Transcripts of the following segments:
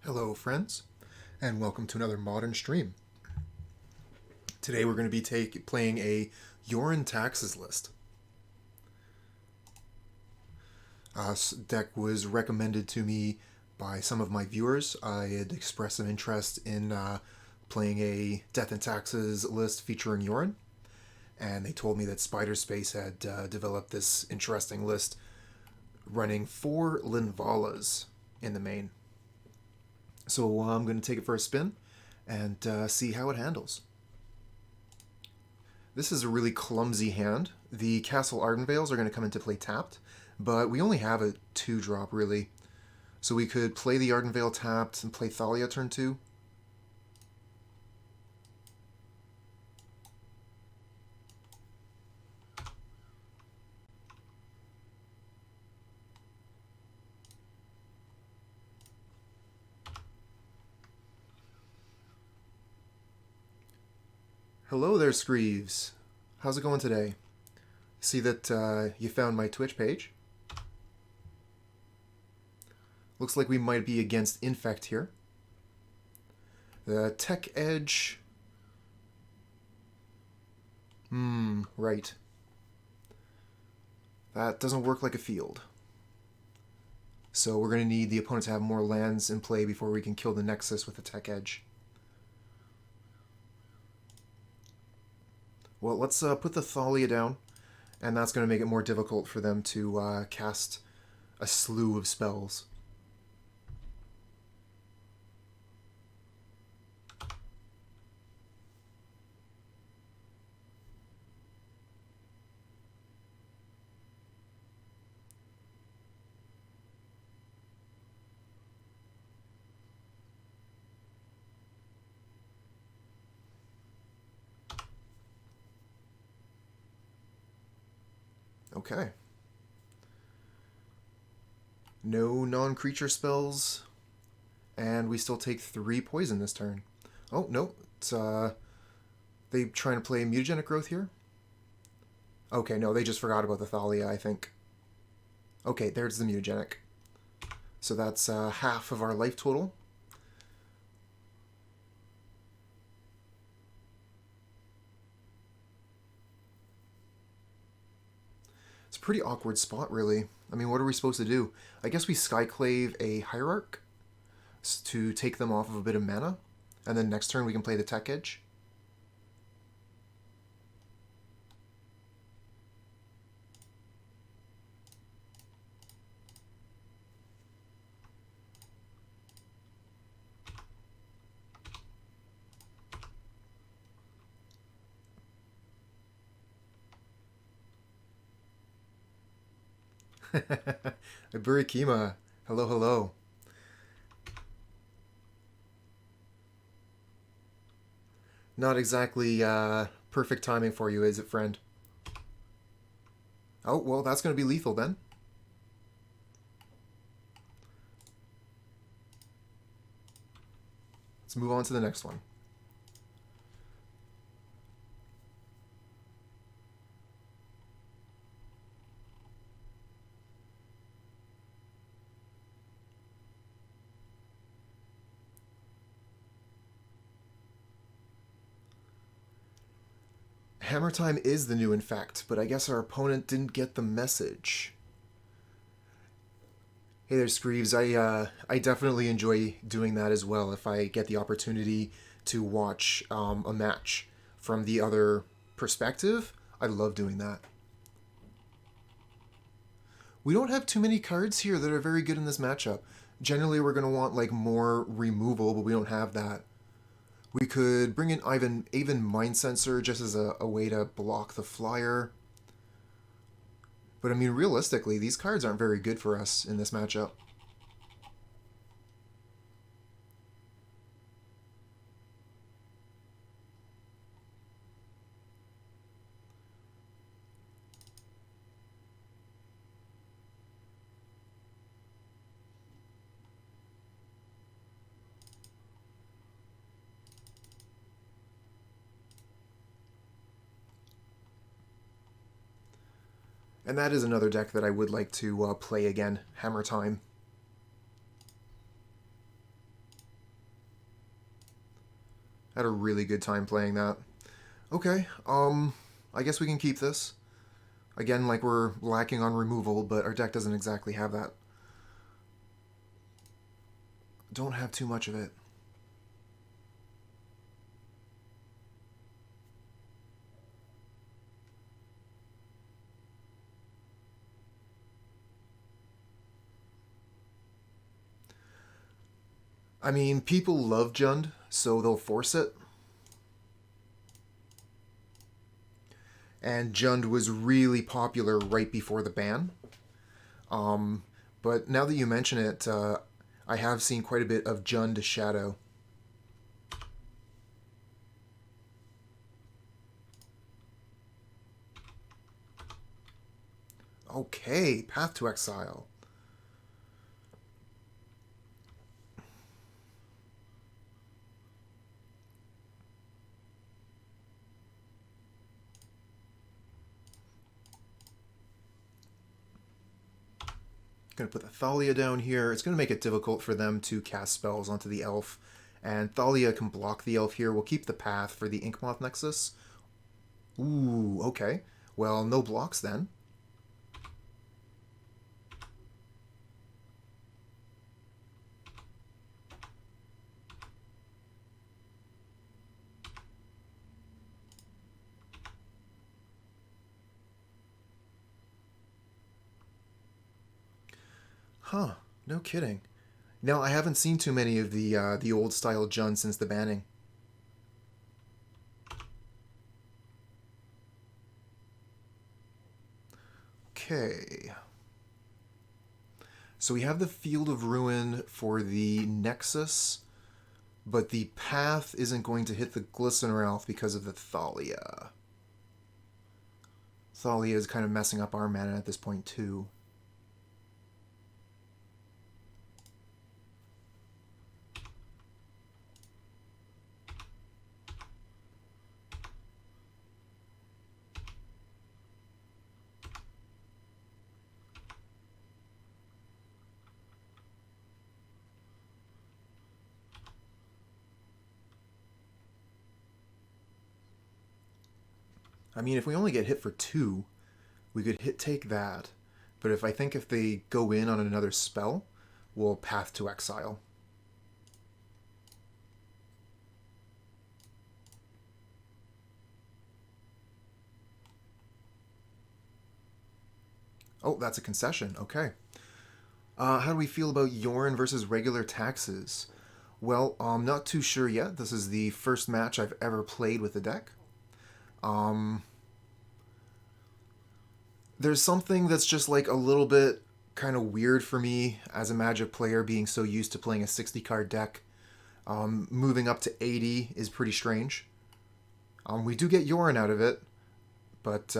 Hello friends, and welcome to another modern stream. Today we're going to be playing a Yorion Taxes list. This deck was recommended to me by some of my viewers. I had expressed some interest in playing a Death and Taxes list featuring Yorion, and they told me that Spider Space had developed this interesting list running 4 Linvalas in the main. So I'm going to take it for a spin and see how it handles. This is a really clumsy hand. The Castle Ardenvales are going to come into play tapped, but we only have a 2-drop really. So we could play the Ardenvale tapped and play Thalia turn 2. Hello there, Screeves. How's it going today? See that you found my Twitch page. Looks like we might be against Infect here. The Tech Edge. Right. That doesn't work like a field. So we're going to need the opponent to have more lands in play before we can kill the Nexus with the Tech Edge. Well, let's put the Thalia down, and that's going to make it more difficult for them to cast a slew of spells. Okay. No non-creature spells, and we still take 3 poison this turn. Oh, no, it's, they trying to play mutagenic growth here? Okay, no, they just forgot about the Thalia, I think. Okay, there's the mutagenic. So that's half of our life total. It's a pretty awkward spot, really. I mean, what are we supposed to do? I guess we Skyclave a Hierarch to take them off of a bit of mana, and then next turn we can play the Tech Edge. Burikima, hello, hello. Not exactly perfect timing for you, is it, friend? Oh, well, that's going to be lethal then. Let's move on to the next one. Hammer Time is the new Infect, but I guess our opponent didn't get the message. Hey there, Screeves. I definitely enjoy doing that as well if I get the opportunity to watch a match from the other perspective. I love doing that. We don't have too many cards here that are very good in this matchup. Generally, we're going to want like more removal, but we don't have that. We could bring in Aven Mindcensor just as a way to block the flyer. But I mean, realistically, these cards aren't very good for us in this matchup. And that is another deck that I would like to play again, Hammer Time. Had a really good time playing that. Okay, I guess we can keep this. Again, like, we're lacking on removal, but our deck doesn't exactly have that. Don't have too much of it. I mean, people love Jund, so they'll force it. And Jund was really popular right before the ban. But now that you mention it, I have seen quite a bit of Jund Shadow. Okay, Path to Exile. Going to put the Thalia down here. It's going to make it difficult for them to cast spells onto the elf. And Thalia can block the elf here. We'll keep the path for the Inkmoth Nexus. Ooh, okay. Well, no blocks then. Huh, no kidding. No, I haven't seen too many of the old style Jund since the banning. Okay. So we have the Field of Ruin for the Nexus, but the path isn't going to hit the Glistener Elf because of the Thalia. Thalia is kind of messing up our mana at this point too. I mean, if we only get hit for 2, we could take that. But if they go in on another spell, we'll Path to Exile. Oh, that's a concession. Okay. How do we feel about Yorion versus regular taxes? Well, I'm not too sure yet. This is the first match I've ever played with the deck. There's something that's just like a little bit kind of weird for me as a Magic player, being so used to playing a 60-card deck. Moving up to 80 is pretty strange. We do get Yorion out of it, but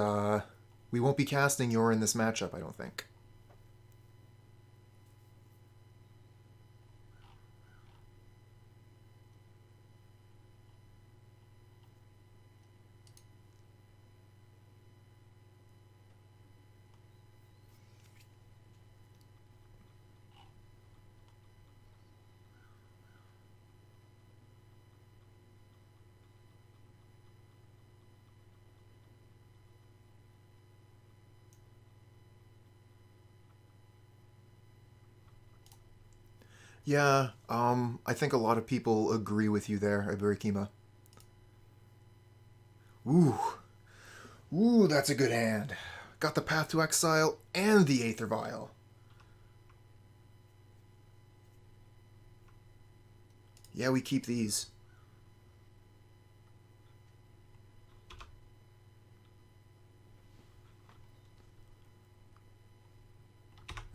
we won't be casting Yorion this matchup, I don't think. Yeah, I think a lot of people agree with you there, Iburikima. Ooh. Ooh, that's a good hand. Got the Path to Exile and the Aether Vial. Yeah, we keep these.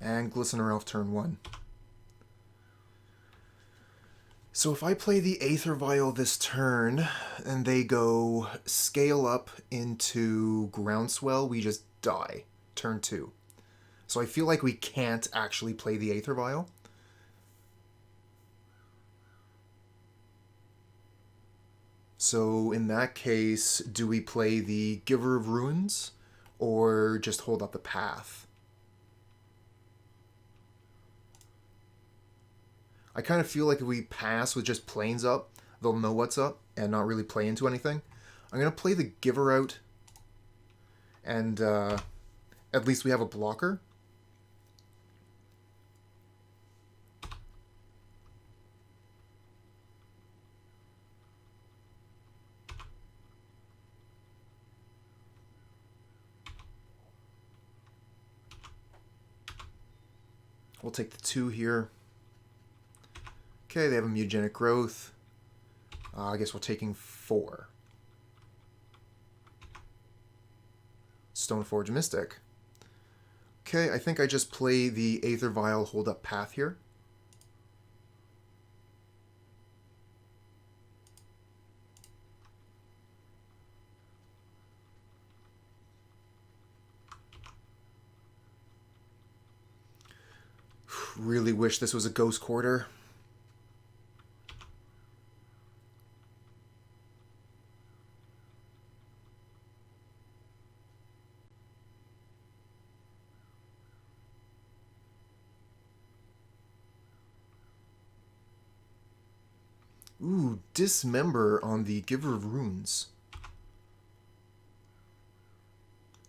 And Glistener Elf turn 1. So if I play the Aether Vial this turn, and they go scale up into Groundswell, we just die. Turn 2. So I feel like we can't actually play the Aether Vial. So in that case, do we play the Giver of Ruins, or just hold up the path? I kind of feel like if we pass with just Plains up, they'll know what's up and not really play into anything. I'm going to play the Giver out, and at least we have a blocker. We'll take the 2 here. Okay, they have a mutagenic growth. I guess we're taking 4. Stoneforge Mystic. Okay, I think I just play the Aether Vial hold up path here. Really wish this was a Ghost Quarter. Ooh, Dismember on the Giver of Runes.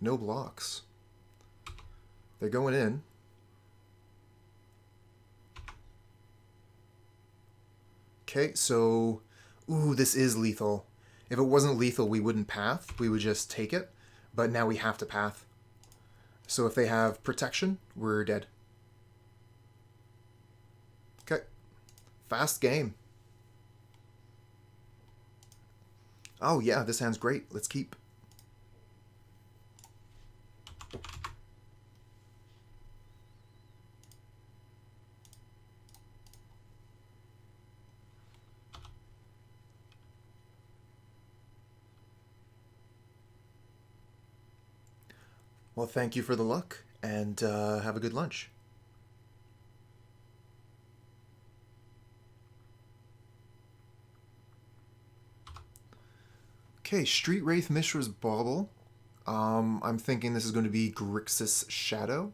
No blocks. They're going in. Okay, so... Ooh, this is lethal. If it wasn't lethal, we wouldn't path. We would just take it. But now we have to path. So if they have protection, we're dead. Okay. Fast game. Oh yeah, this hand's great. Let's keep. Well, thank you for the luck, and have a good lunch. Okay, Street Wraith Mishra's Bauble. I'm thinking this is going to be Grixis Shadow.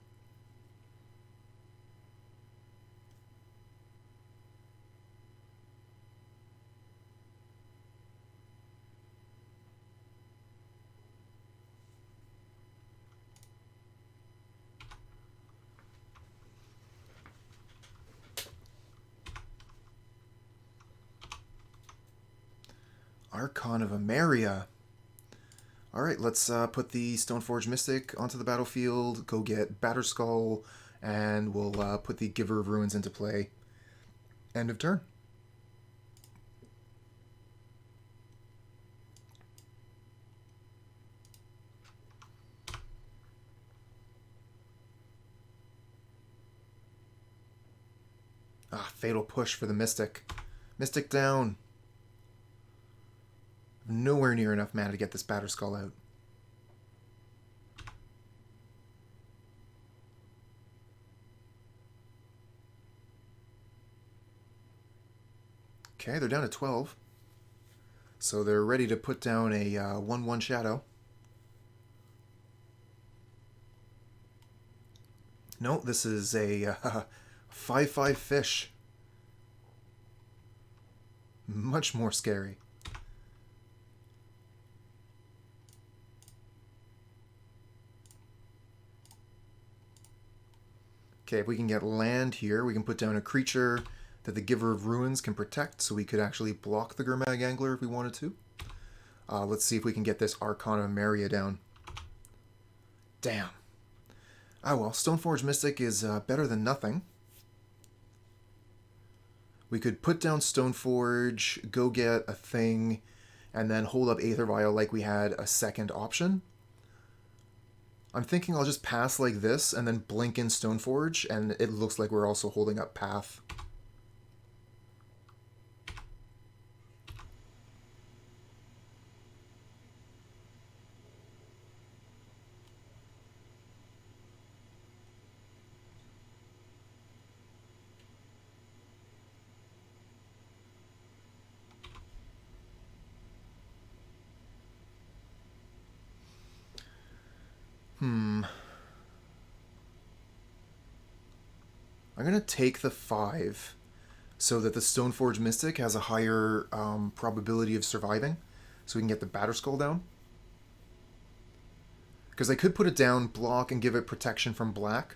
Archon of Emeria. Alright, let's put the Stoneforge Mystic onto the battlefield, go get Batterskull, and we'll put the Giver of Runes into play. End of turn. Ah, Fatal Push for the Mystic. Mystic down. Nowhere near enough mana to get this Batterskull out. Okay, they're down to 12. So they're ready to put down a 1/1 Shadow. No, this is a 5/5 Fish. Much more scary. Okay, if we can get land here, we can put down a creature that the Giver of Runes can protect, so we could actually block the Gurmag Angler if we wanted to. Let's see if we can get this Archon of Emeria down. Damn. Ah well, Stoneforge Mystic is better than nothing. We could put down Stoneforge, go get a thing, and then hold up Aether Vial like we had a second option. I'm thinking I'll just pass like this and then blink in Stoneforge, and it looks like we're also holding up path. I'm going to take the 5. so that the Stoneforge Mystic has a higher probability of surviving, so we can get the Batterskull down. Because I could put it down, block, and give it protection from black,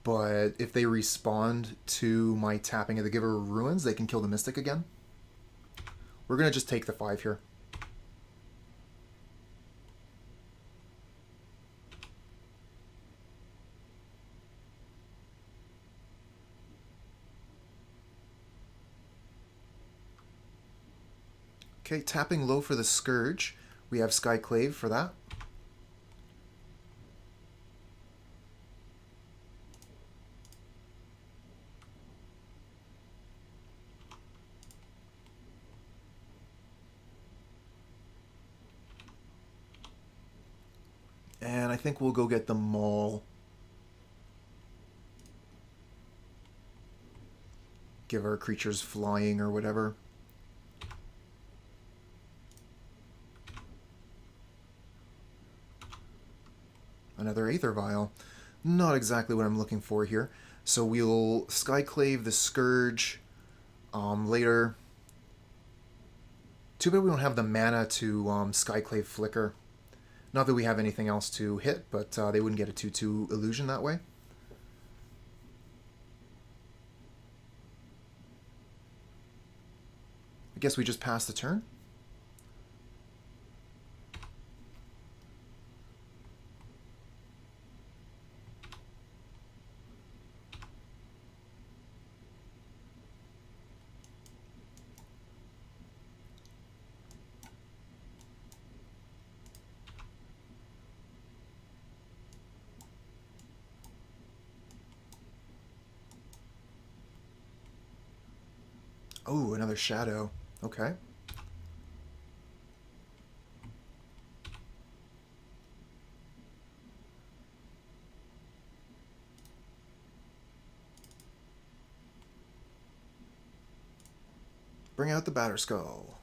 but if they respond to my tapping of the Giver of Ruins, they can kill the Mystic again. We're going to just take the 5 here. Okay, tapping low for the Scourge. We have Skyclave for that. And I think we'll go get the Maul. Give our creatures flying or whatever. Another Aether Vial. Not exactly what I'm looking for here. So we'll Skyclave the Scourge later. Too bad we don't have the mana to Skyclave Flicker. Not that we have anything else to hit, but they wouldn't get a 2/2 illusion that way. I guess we just pass the turn. Oh, another shadow. Okay. Bring out the Batterskull.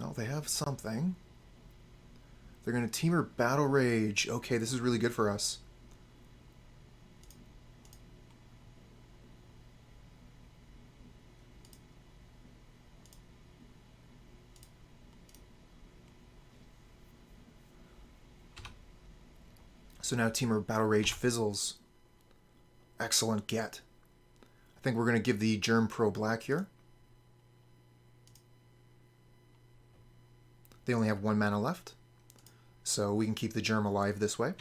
Oh, they have something. They're going to Temur Battle Rage. Okay, this is really good for us. So now Temur Battle Rage fizzles. Excellent get. I think we're going to give the Germ Pro Black here. They only have 1 mana left, so we can keep the Germ alive this way.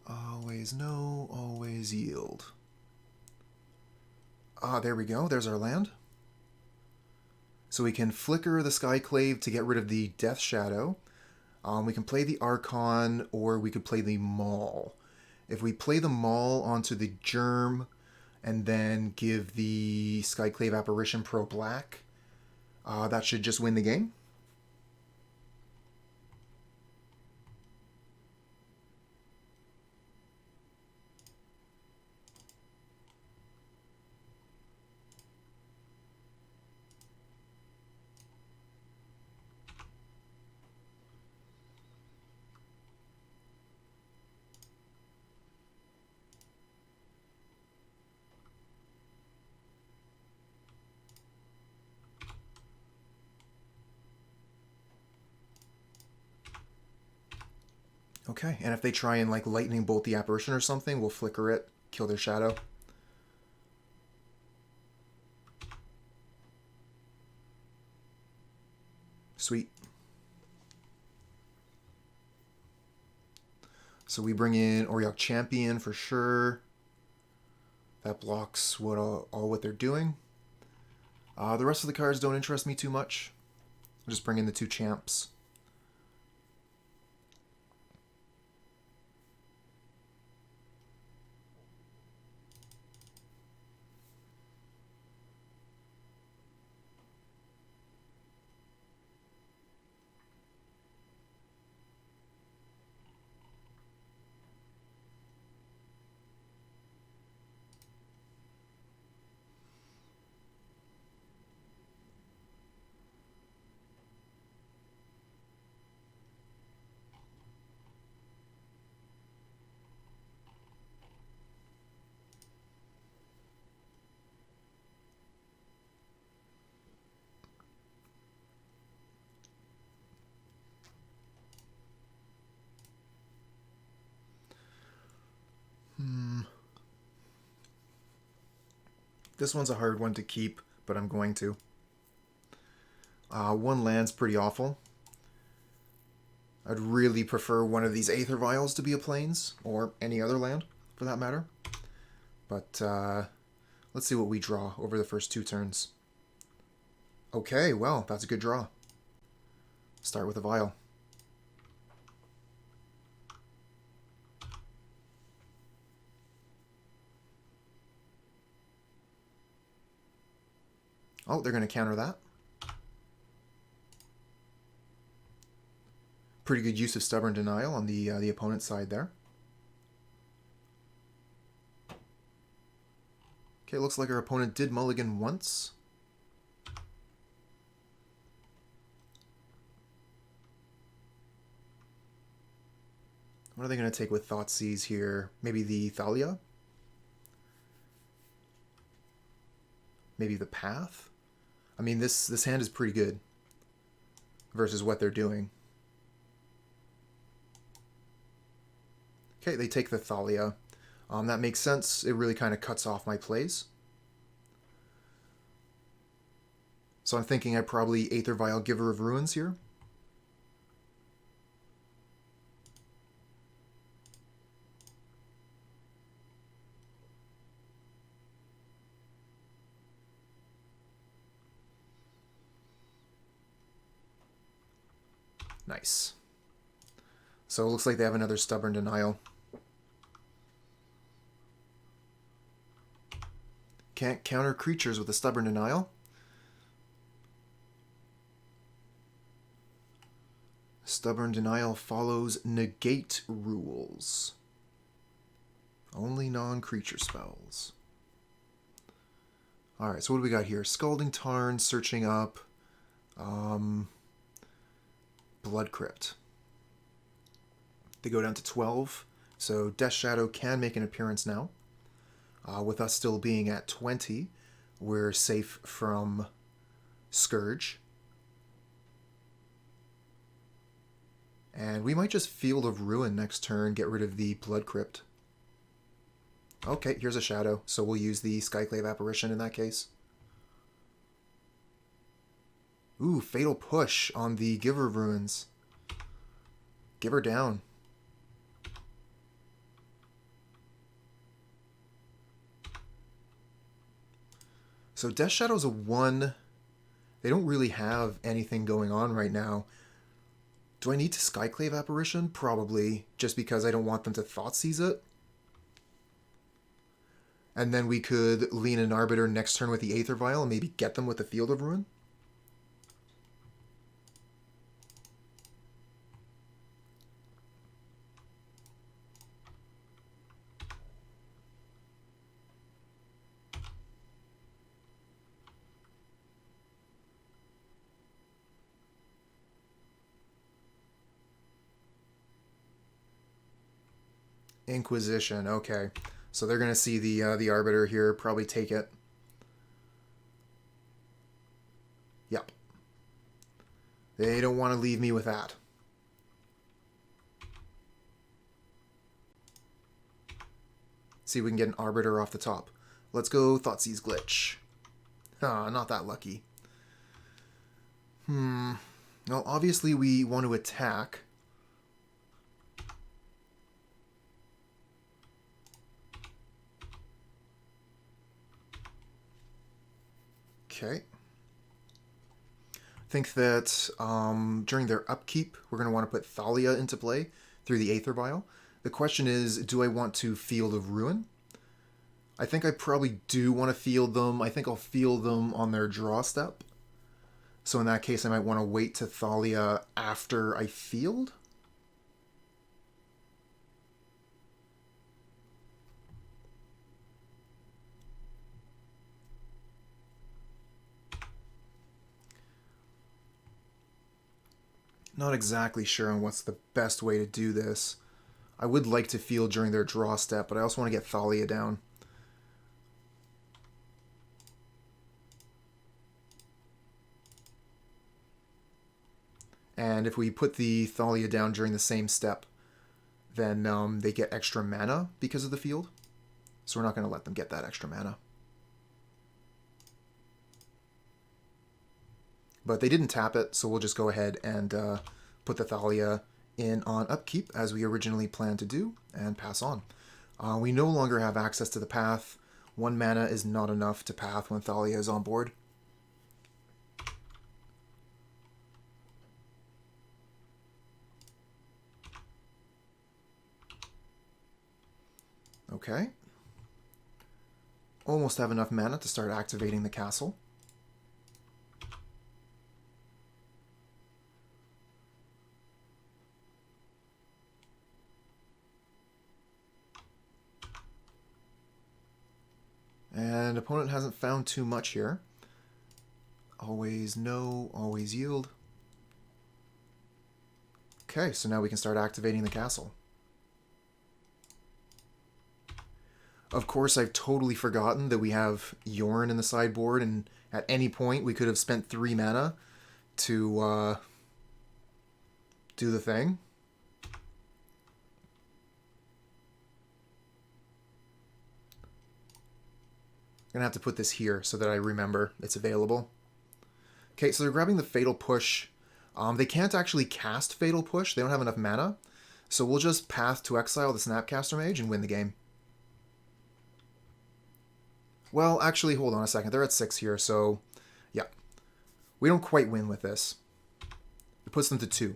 Always no, always yield. Ah, there we go. There's our land. So we can flicker the Skyclave to get rid of the Death Shadow. We can play the Archon, or we could play the Maul. If we play the Maul onto the Germ and then give the Skyclave Apparition Pro Black, that should just win the game. Okay, and if they try and like lightning bolt the apparition or something, we'll flicker it, kill their shadow. Sweet. So we bring in Auriok Champion for sure. That blocks all what they're doing. The rest of the cards don't interest me too much. I'll just bring in the 2 champs. This one's a hard one to keep, but I'm going to. One land's pretty awful. I'd really prefer one of these Aether Vials to be a Plains, or any other land, for that matter. But let's see what we draw over the first 2 turns. Okay, well, that's a good draw. Start with a Vial. Oh, they're going to counter that. Pretty good use of Stubborn Denial on the opponent's side there. Okay, looks like our opponent did mulligan once. What are they going to take with Thoughtseize here? Maybe the Thalia? Maybe the Path? I mean, this hand is pretty good versus what they're doing. Okay, they take the Thalia. That makes sense. It really kind of cuts off my plays. So I'm thinking I probably Aether Vial Giver of Ruins here. Nice. So it looks like they have another Stubborn Denial. Can't counter creatures with a Stubborn Denial. Stubborn Denial follows negate rules. Only non-creature spells. Alright, so what do we got here? Scalding Tarn, searching up. Blood Crypt. They go down to 12, so Death Shadow can make an appearance now. With us still being at 20, we're safe from Scourge. And we might just Field of Ruin next turn, get rid of the Blood Crypt. Okay, here's a Shadow, so we'll use the Skyclave Apparition in that case. Ooh, Fatal Push on the Giver of Ruins. Give her down. So Death Shadow's a 1. They don't really have anything going on right now. Do I need to Skyclave Apparition? Probably, just because I don't want them to Thoughtseize it. And then we could Leonin Arbiter next turn with the Aether Vial and maybe get them with the Field of Ruin. Inquisition, okay. So they're going to see the Arbiter here, probably take it. Yep. They don't want to leave me with that. See if we can get an Arbiter off the top. Let's go Thoughtseize Glitch. Ah, not that lucky. Well, obviously we want to attack. Okay. I think that during their upkeep, we're going to want to put Thalia into play through the Aether Vial. The question is, do I want to Field of Ruin? I think I probably do want to field them. I think I'll field them on their draw step. So in that case, I might want to wait to Thalia after I field. Not exactly sure on what's the best way to do this. I would like to field during their draw step, but I also want to get Thalia down. And if we put the Thalia down during the same step, then they get extra mana because of the field. So we're not going to let them get that extra mana. But they didn't tap it, so we'll just go ahead and put the Thalia in on upkeep, as we originally planned to do, and pass on. We no longer have access to the path. 1 mana is not enough to path when Thalia is on board. Okay. Almost have enough mana to start activating the castle. And opponent hasn't found too much here. Always no, always yield. Okay, so now we can start activating the castle. Of course, I've totally forgotten that we have Yorion in the sideboard, and at any point we could have spent 3 mana to do the thing. I'm going to have to put this here so that I remember it's available. Okay, so they're grabbing the Fatal Push. They can't actually cast Fatal Push. They don't have enough mana. So we'll just path to exile the Snapcaster Mage and win the game. Well, actually, hold on a second. They're at 6 here, so yeah. We don't quite win with this. It puts them to 2.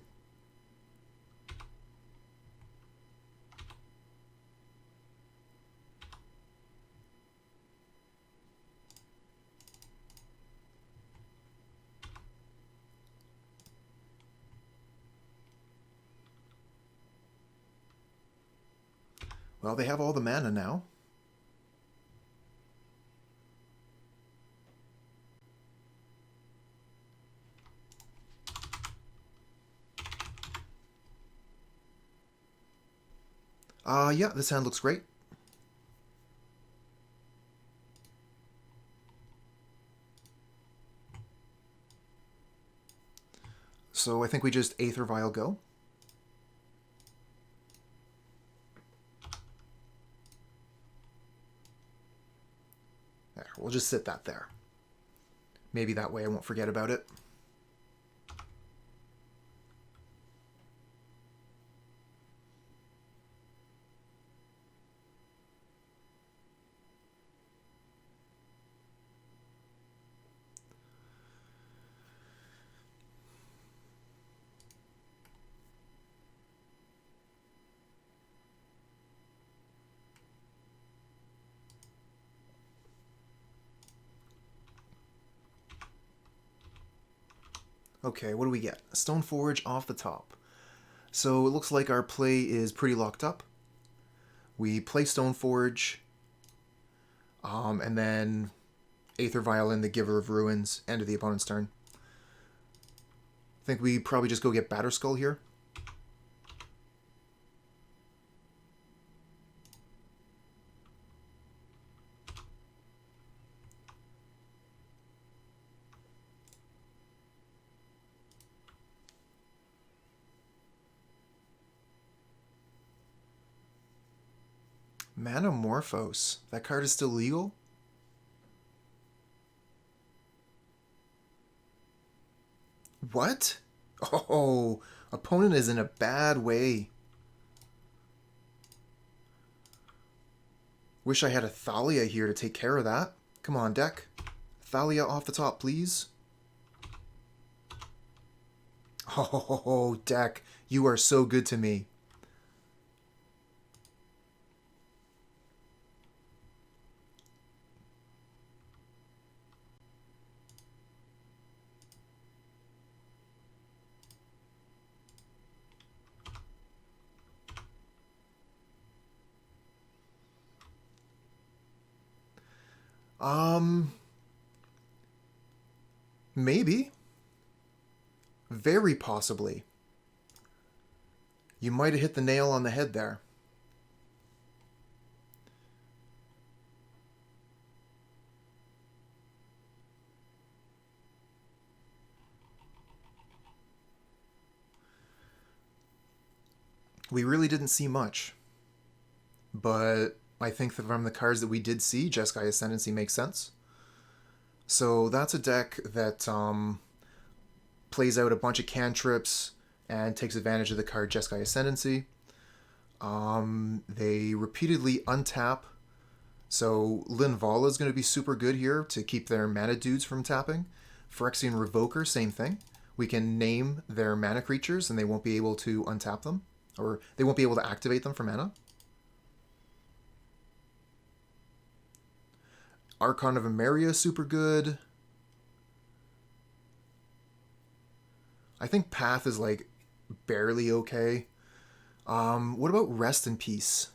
Well, they have all the mana now. Yeah, this hand looks great. So I think we just Aether Vial go. There, we'll just sit that there. Maybe that way I won't forget about it. Okay, what do we get? Stoneforge off the top. So it looks like our play is pretty locked up. We play Stoneforge, and then Aether Vial in the Giver of Ruins, end of the opponent's turn. I think we probably just go get Batterskull here. Manamorphose. That card is still legal? What? Oh, opponent is in a bad way. Wish I had a Thalia here to take care of that. Come on, deck. Thalia off the top, please. Oh, deck. You are so good to me. Maybe. Very possibly. You might have hit the nail on the head there. We really didn't see much. But I think that from the cards that we did see, Jeskai Ascendancy makes sense. So that's a deck that plays out a bunch of cantrips and takes advantage of the card Jeskai Ascendancy. They repeatedly untap, so Linvala is going to be super good here to keep their mana dudes from tapping. Phyrexian Revoker, same thing. We can name their mana creatures and they won't be able to untap them, or they won't be able to activate them for mana. Archon of Emeria, super good. I think Path is like barely okay. What about Rest in Peace?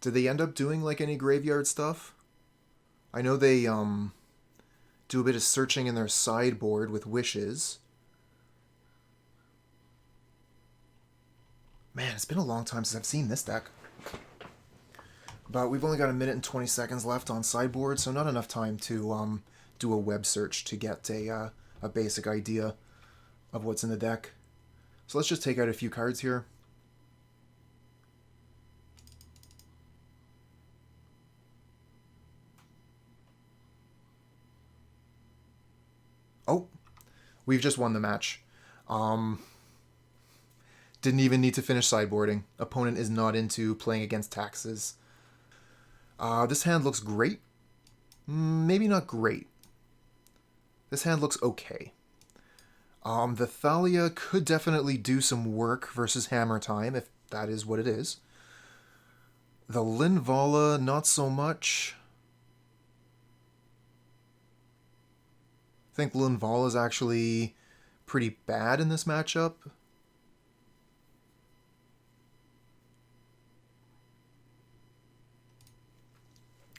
Did they end up doing like any graveyard stuff? I know they do a bit of searching in their sideboard with wishes. Man, it's been a long time since I've seen this deck. But we've only got a minute and 20 seconds left on sideboard, so not enough time to do a web search to get a basic idea of what's in the deck. So let's just take out a few cards here. Oh, we've just won the match. Didn't even need to finish sideboarding. Opponent is not into playing against taxes. This hand looks great. Maybe not great. This hand looks okay. The Thalia could definitely do some work versus Hammer Time, if that is what it is. The Linvala, not so much. I think Linvala is actually pretty bad in this matchup.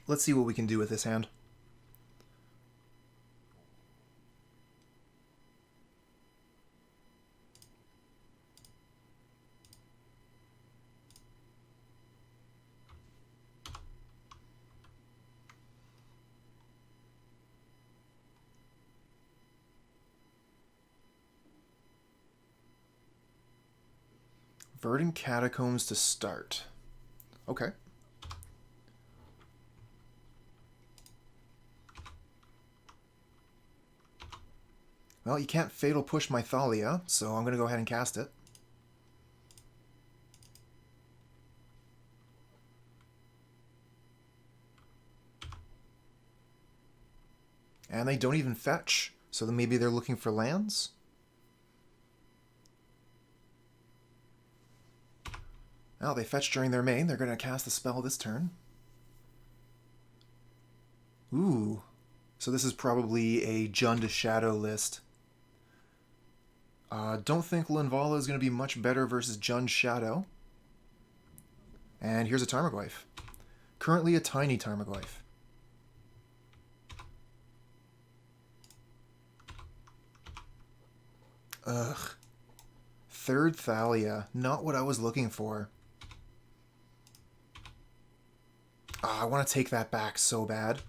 Let's see what we can do with this hand. Burrenton Catacombs to start. Okay. Well, you can't Fatal Push my Thalia, so I'm going to go ahead and cast it. And they don't even fetch, so then maybe they're looking for lands? Well, they fetch during their main. They're going to cast the spell this turn. Ooh. So this is probably a Jund to Shadow list. Don't think Linvala is going to be much better versus Jund Shadow. And here's a Tarmogoyf. Currently a tiny Tarmogoyf. Ugh. Third Thalia. Not what I was looking for. I want to take that back so bad.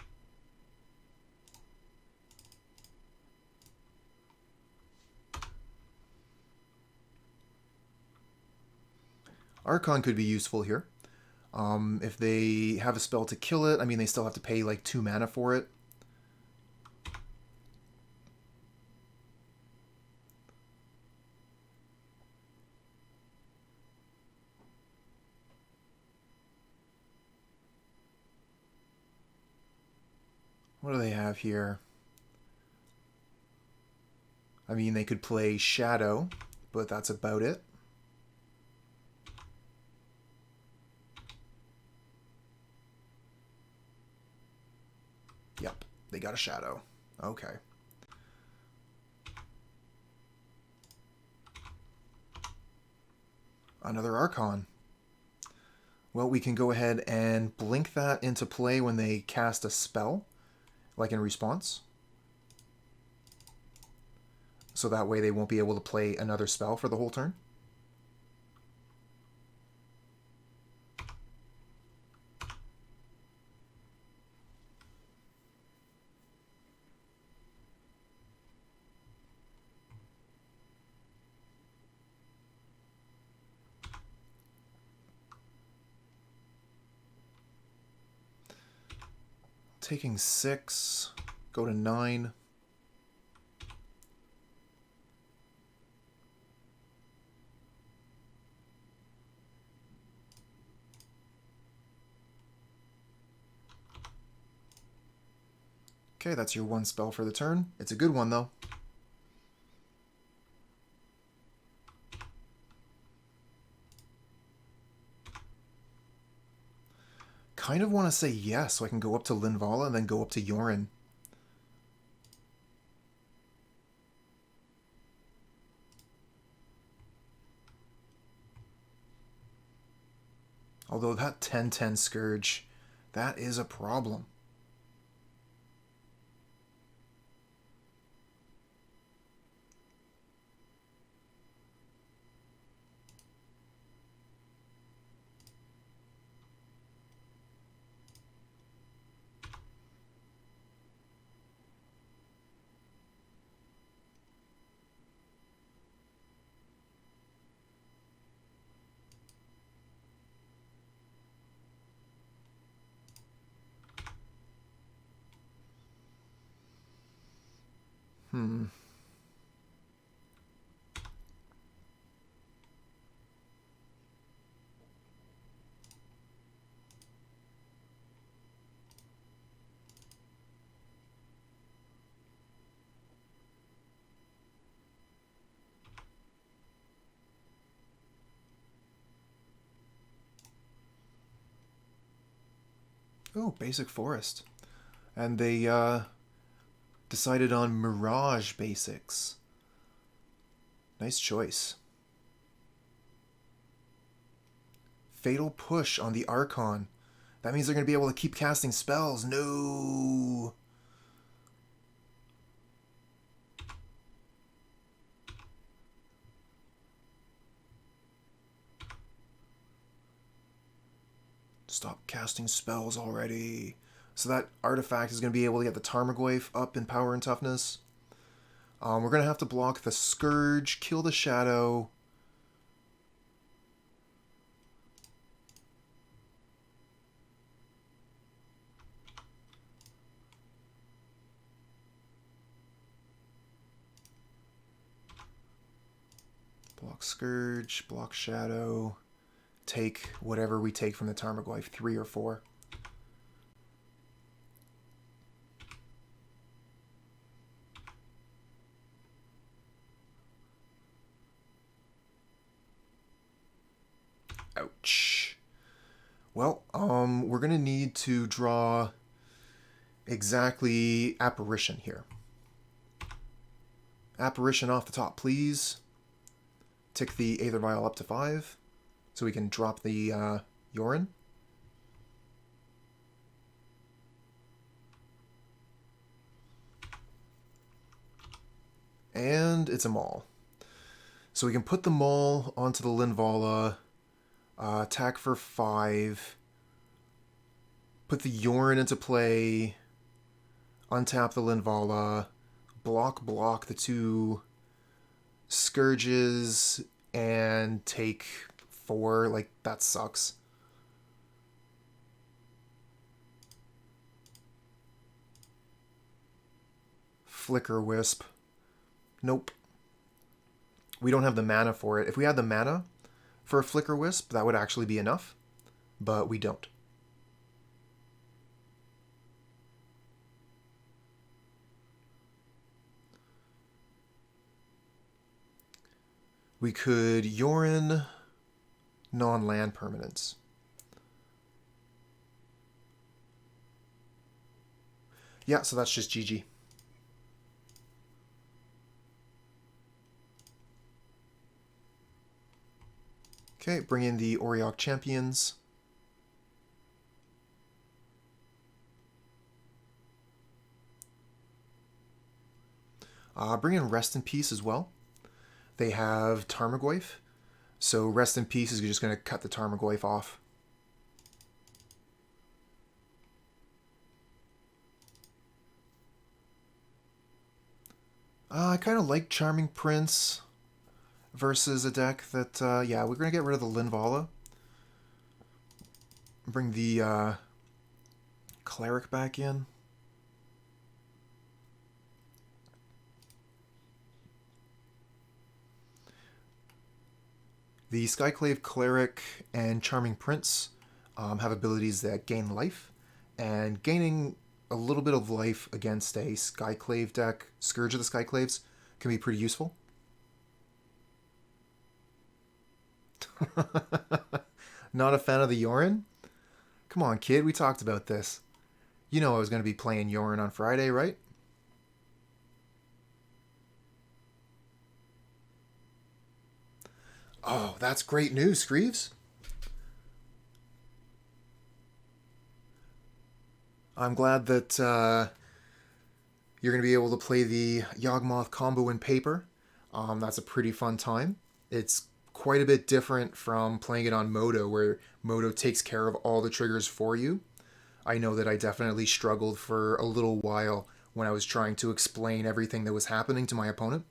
Archon could be useful here. If they have a spell to kill it, I mean, they still have to pay like 2 mana for it. What do they have here? I mean, they could play Shadow, but that's about it. Yep, they got a Shadow. Okay. Another Archon. Well, we can go ahead and blink that into play when they cast a spell, like in response. So that way they won't be able to play another spell for the whole turn. taking 6, go to 9. Okay, that's your one spell for the turn. It's a good one, though. Kind of want to say yes, so I can go up to Linvala and then go up to Yorion. Although that 10-10 Scourge, that is a problem. Oh, Basic Forest. And they decided on Mirage Basics. Nice choice. Fatal Push on the Archon. That means they're going to be able to keep casting spells. No! Stop casting spells already. So that artifact is going to be able to get the Tarmogoyf up in power and toughness. We're going to have to block the Scourge, kill the Shadow. Block Scourge, block Shadow. Take whatever we take from the Tarmogoyf, 3 or 4. Ouch. Well, we're going to need to draw exactly Apparition here. Apparition off the top, please. Tick the Aether Vial up to 5. So we can drop the Yorion. And it's a Maul. So we can put the Maul onto the Linvala, attack for 5, put the Yorion into play, untap the Linvala, block the 2 Scourges, and take 4. Like, that sucks. Flickerwisp. Nope. We don't have the mana for it. If we had the mana for a Flickerwisp, that would actually be enough, but we don't. We could Yorion non-land permanents. Yeah, so that's just GG. Okay, bring in the Auriok Champions. Bring in Rest in Peace as well. They have Tarmogoyf, so Rest in Peace is just going to cut the Tarmogoyf off. I kind of like Charming Prince versus a deck that, yeah, we're going to get rid of the Linvala. Bring the Cleric back in. The Skyclave Cleric and Charming Prince have abilities that gain life, and gaining a little bit of life against a Skyclave deck, Scourge of the Skyclaves, can be pretty useful. Not a fan of the Yorion? Come on, kid, we talked about this. You know I was going to be playing Yorion on Friday, right? Oh, that's great news, Screeves. I'm glad that you're going to be able to play the Yawgmoth combo in paper. That's a pretty fun time. It's quite a bit different from playing it on Moto, where Moto takes care of all the triggers for you. I know that I definitely struggled for a little while when I was trying to explain everything that was happening to my opponent.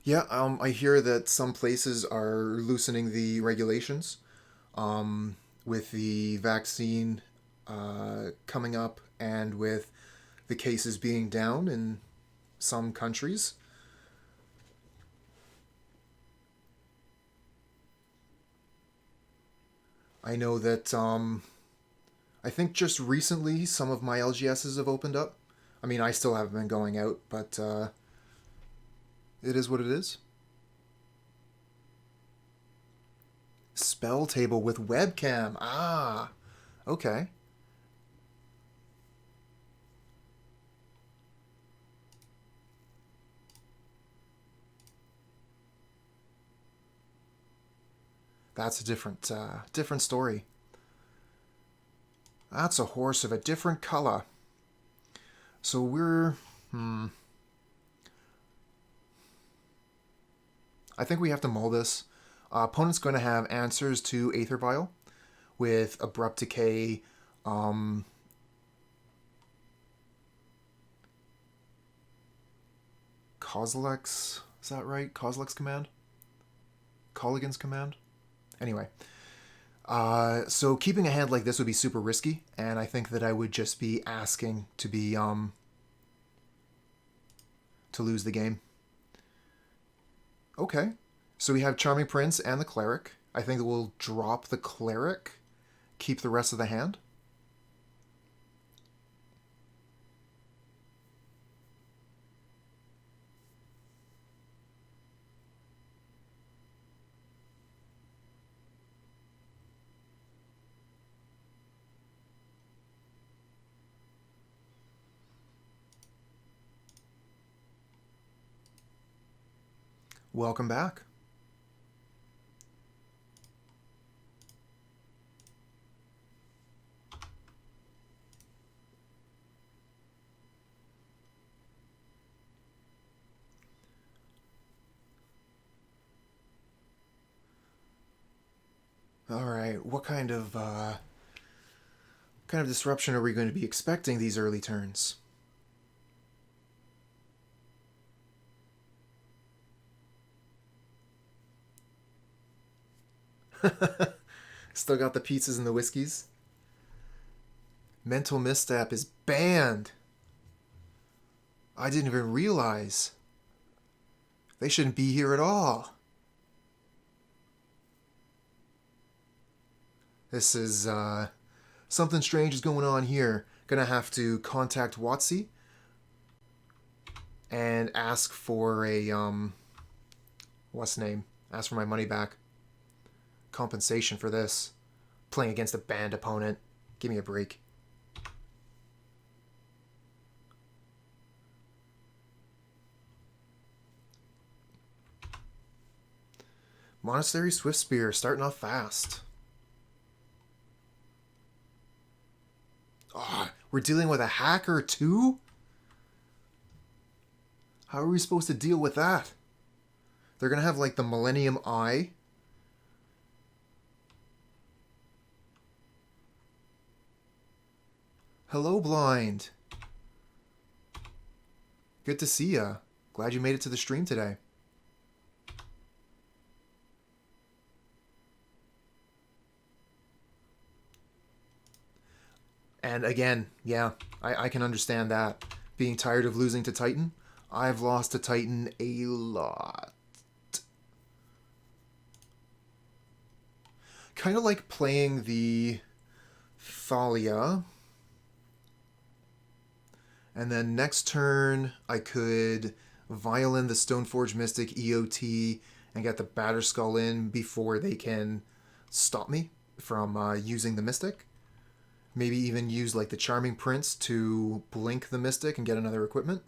Yeah, I hear that some places are loosening the regulations with the vaccine coming up and with the cases being down in some countries. I know that I think just recently some of my LGSs have opened up. I mean, I still haven't been going out, but it is what it is. Spell table with webcam. Ah, okay. That's a different story. That's a horse of a different color. So we're... I think we have to mull this. Opponent's going to have answers to Aether Vial with Abrupt Decay, Kozilek's, is that right? Kozilek's command? Colligan's command? Anyway. So keeping a hand like this would be super risky, and I think that I would just be asking to be, to lose the game. Okay. So we have Charming Prince and the Cleric. I think that we'll drop the Cleric, keep the rest of the hand. Welcome back. All right, what kind of disruption are we going to be expecting these early turns? Still got the pizzas and the whiskeys. Mental Misstep is banned. I didn't even realize. They shouldn't be here at all. This is, something strange is going on here. Gonna have to contact WotC and ask for a, what's the name? Ask for my money back. Compensation for this. Playing against a banned opponent. Give me a break. Monastery Swiftspear starting off fast. Oh, we're dealing with a hacker too? How are we supposed to deal with that? They're going to have like the Millennium Eye. Hello, Blind. Good to see ya. Glad you made it to the stream today. And again, yeah, I can understand that. Being tired of losing to Titan. I've lost to Titan a lot. Kind of like playing the Thalia. And then next turn, I could Violin the Stoneforge Mystic EOT and get the Batterskull in before they can stop me from using the Mystic. Maybe even use like the Charming Prince to blink the Mystic and get another equipment.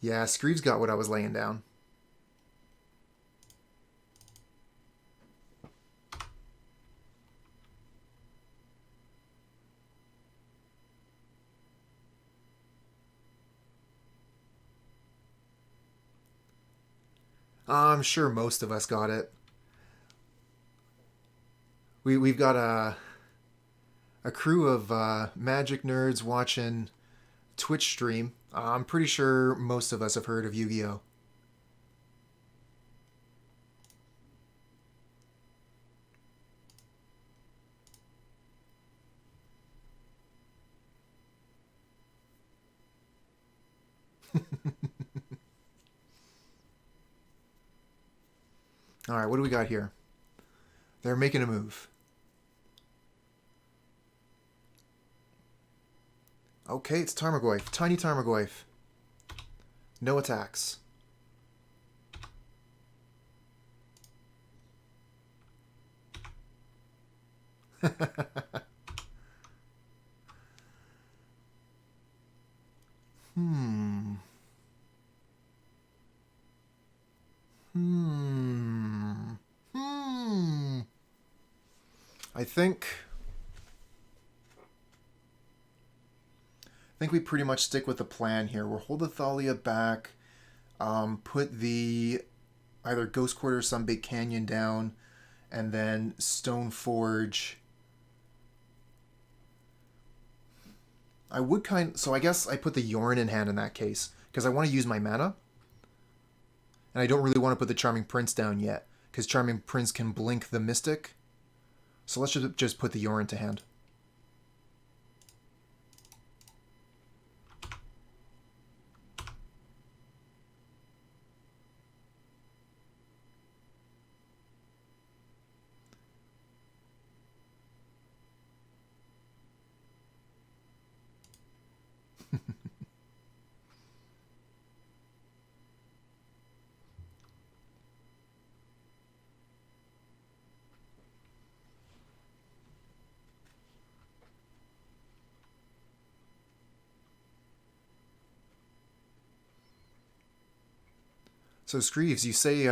Yeah, Screeve's got what I was laying down. I'm sure most of us got it. We've got a crew of Magic nerds watching Twitch stream. I'm pretty sure most of us have heard of Yu-Gi-Oh! Alright, what do we got here? They're making a move. Okay, it's Tarmogoyf. Tiny Tarmogoyf. No attacks. Hmm. I think we pretty much stick with the plan here. We'll hold the Thalia back, put the either Ghost Quarter or Sunbaked Canyon down, and then Stoneforge. So I guess I put the Yorion in hand in that case, because I want to use my mana. And I don't really want to put the Charming Prince down yet, because Charming Prince can blink the Mystic. So let's just put the Yorion to hand. So, Screeves, you say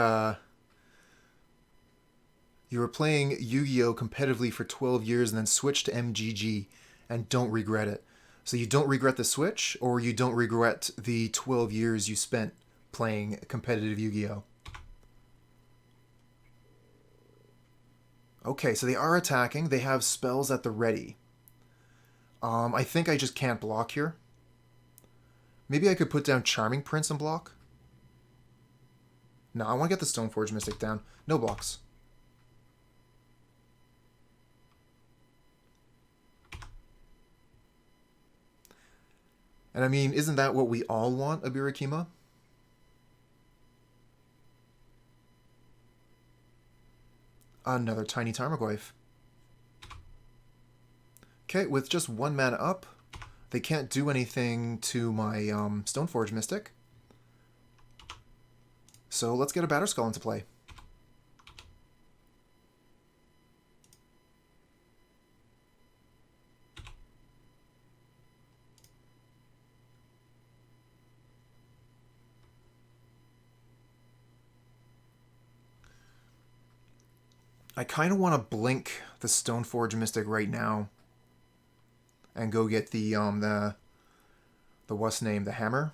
you were playing Yu-Gi-Oh! Competitively for 12 years and then switched to MTG and don't regret it. So you don't regret the switch, or you don't regret the 12 years you spent playing competitive Yu-Gi-Oh! Okay, so they are attacking. They have spells at the ready. I think I just can't block here. Maybe I could put down Charming Prince and block. No, I want to get the Stoneforge Mystic down. No blocks. And I mean, isn't that what we all want, Abirakima? Another Tiny Tarmogoyf. Okay, with just one mana up, they can't do anything to my Stoneforge Mystic. So let's get a Batterskull into play. I kind of want to blink the Stoneforge Mystic right now and go get the what's name, the hammer.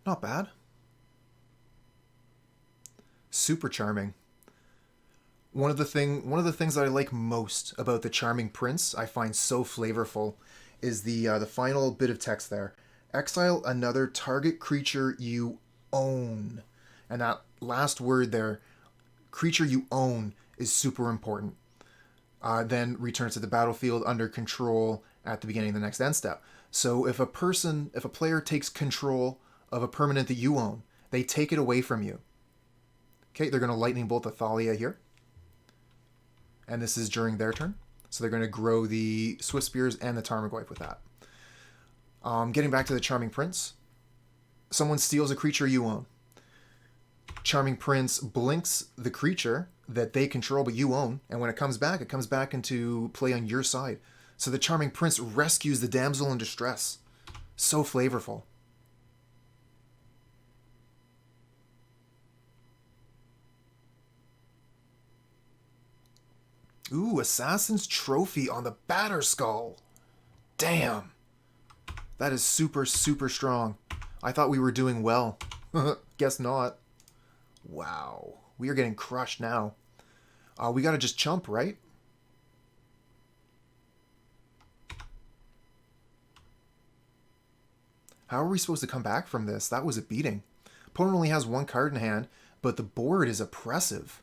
Not bad. Super charming. One of the things that I like most about the Charming Prince, I find so flavorful, is the final bit of text there. Exile another target creature you own. And that last word there, creature you own, is super important. Then returns to the battlefield under control at the beginning of the next end step. So if a player takes control of a permanent that you own, they take it away from you. Okay, they're going to Lightning Bolt the Thalia here. And this is during their turn. So they're going to grow the Swift Spears and the Tarmogoyf with that. Getting back to the Charming Prince. Someone steals a creature you own. Charming Prince blinks the creature that they control but you own. And when it comes back into play on your side. So the Charming Prince rescues the damsel in distress. So flavorful. Ooh, Assassin's Trophy on the Batterskull. Damn. That is super, super strong. I thought we were doing well. Guess not. Wow. We are getting crushed now. We gotta just chump, right? How are we supposed to come back from this? That was a beating. Opponent only has one card in hand, but the board is oppressive.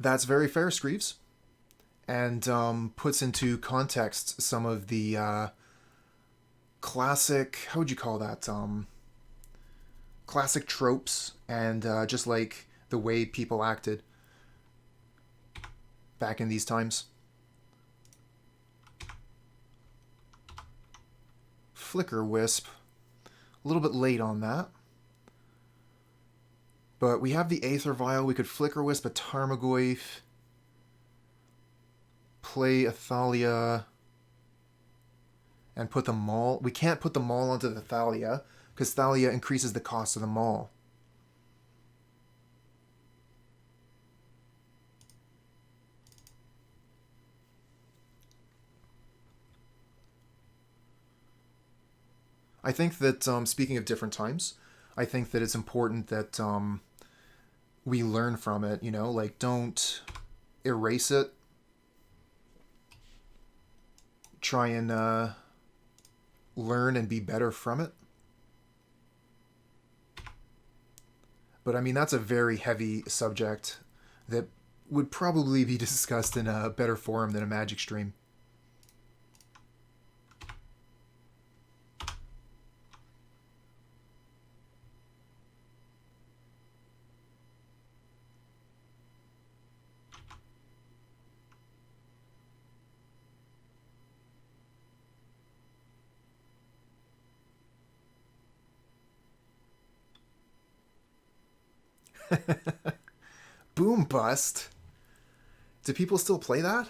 That's very fair, Screeves. And puts into context some of the classic, how would you call that? Classic tropes and just like the way people acted back in these times. Flickerwisp. A little bit late on that. But we have the Aether Vial. We could Flickerwisp a Tarmogoyf. Play a Thalia. And put the Maul. We can't put the Maul onto the Thalia, because Thalia increases the cost of the Maul. I think that, speaking of different times, I think that it's important that we learn from it, you know? Like, don't erase it. Try and learn and be better from it. But, I mean, that's a very heavy subject that would probably be discussed in a better forum than a Magic stream. Boom Bust. Do people still play that?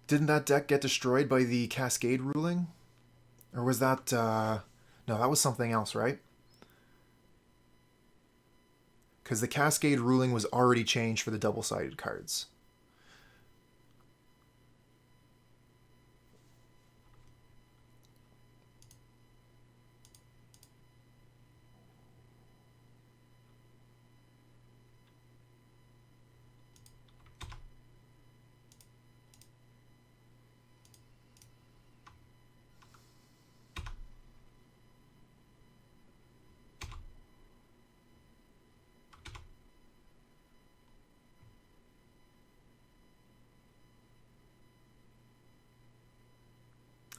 Didn't that deck get destroyed by the Cascade ruling? Or was that... no, that was something else, right? Because the Cascade ruling was already changed for the double-sided cards.